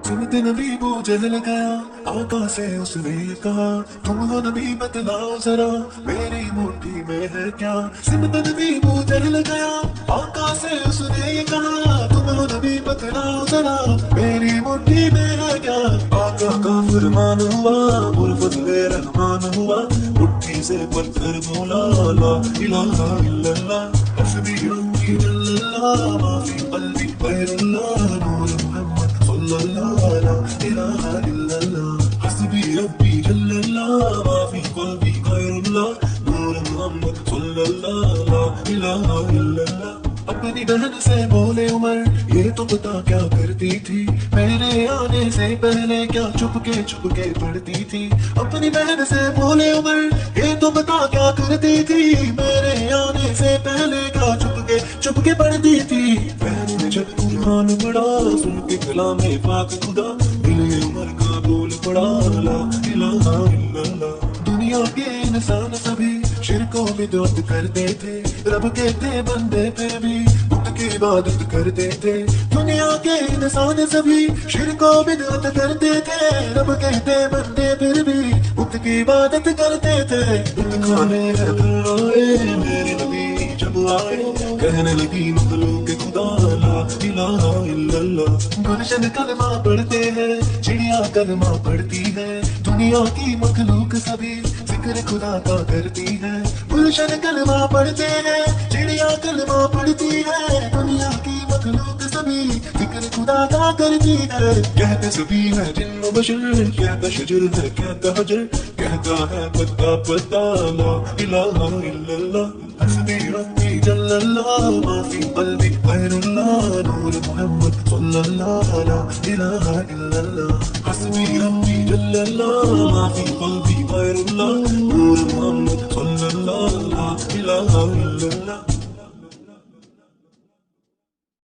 सुनते नबी वो जहल गया, आका से उसने ये कहा, तुम हो नबी बतलाओ जरा, मेरी मुट्ठी में है क्या। सुनते नबी वो जहल गया, आका से उसने ये कहा, तुम हो नबी बतलाओ जरा, मेरी मुट्ठी में है क्या। आका का फरमान हुआ, फजले रहमान हुआ, मुट्ठी से पत्थर बोला, ला इलाहा इल्लल्लाह, हस्बी रब्बी जल्लल्लाह, मा फी क़ल्बी गैरुल्लाह, नूर मुहम्मद सल्लल्लाहु ला इलाहा इल्लल्लाह, हस्बी रब्बी जल्लल्लाह, मा फी क़ल्बी गैरुल्लाह, नूर मुहम्मद सल्लल्लाहु ला इलाहा इल्लल्लाह। अपनी बहन से बोले उमर, ये तो बता क्या करती थी, मेरे आने से पहले क्या चुपके पढ़ती थी। अपनी बहन से बोले उमर, ये तो बता क्या करती थी, मेरे आने से पहले क्या चुपके पढ़ती थी। बहन ने जब कुरान पढ़ा, सुन के कलाम पाक खुदा, दिल में उमर का बोल पड़ा, ला इलाहा इल्लल्लाह। दुनिया के इंसान सभी शिरको बिदअत करते थे, रब के थे बंदे फिर भी बुत की इबादत करते थे। दुनिया के इंसान सभी शिरको बिदअत करते थे, रब के थे बंदे फिर भी बुत की इबादत करते थे। बुत खाने है फिर आए मेरे नबी जब आए, कहने लगी मखलूक खुदा, ला इलाहा इल्लल्लाह। गुलशन कलमा पढ़ते हैं, चिड़िया कलमा पढ़ती है, दुनिया की मखलूक सभी जिक्र खुदा का करती है। गुलशन कलमा पढ़ते हैं, चिड़िया कलमा पढ़ती है, दुनिया की मखलूक सभी जिक्र खुदा का करती है। कहते सभी है जिन्न बशर, कहता शजर है कहता हजर, कहता है पत्ता पत्ता, ला इलाहा इल्लल्लाह, हस्बी रब्बी जल्लल्लाह, मा फी क़ल्बी गैरुल्लाह, नूर मुहम्मद सल्लल्लाहु ला इलाहा इल्लल्लाह, हस्बी रब्बी जल्लल्लाह, मा फी क़ल्बी गैरुल्लाह, नूर मुहम्मद सल्लल्लाहु ला इलाहा इल्लल्लाह।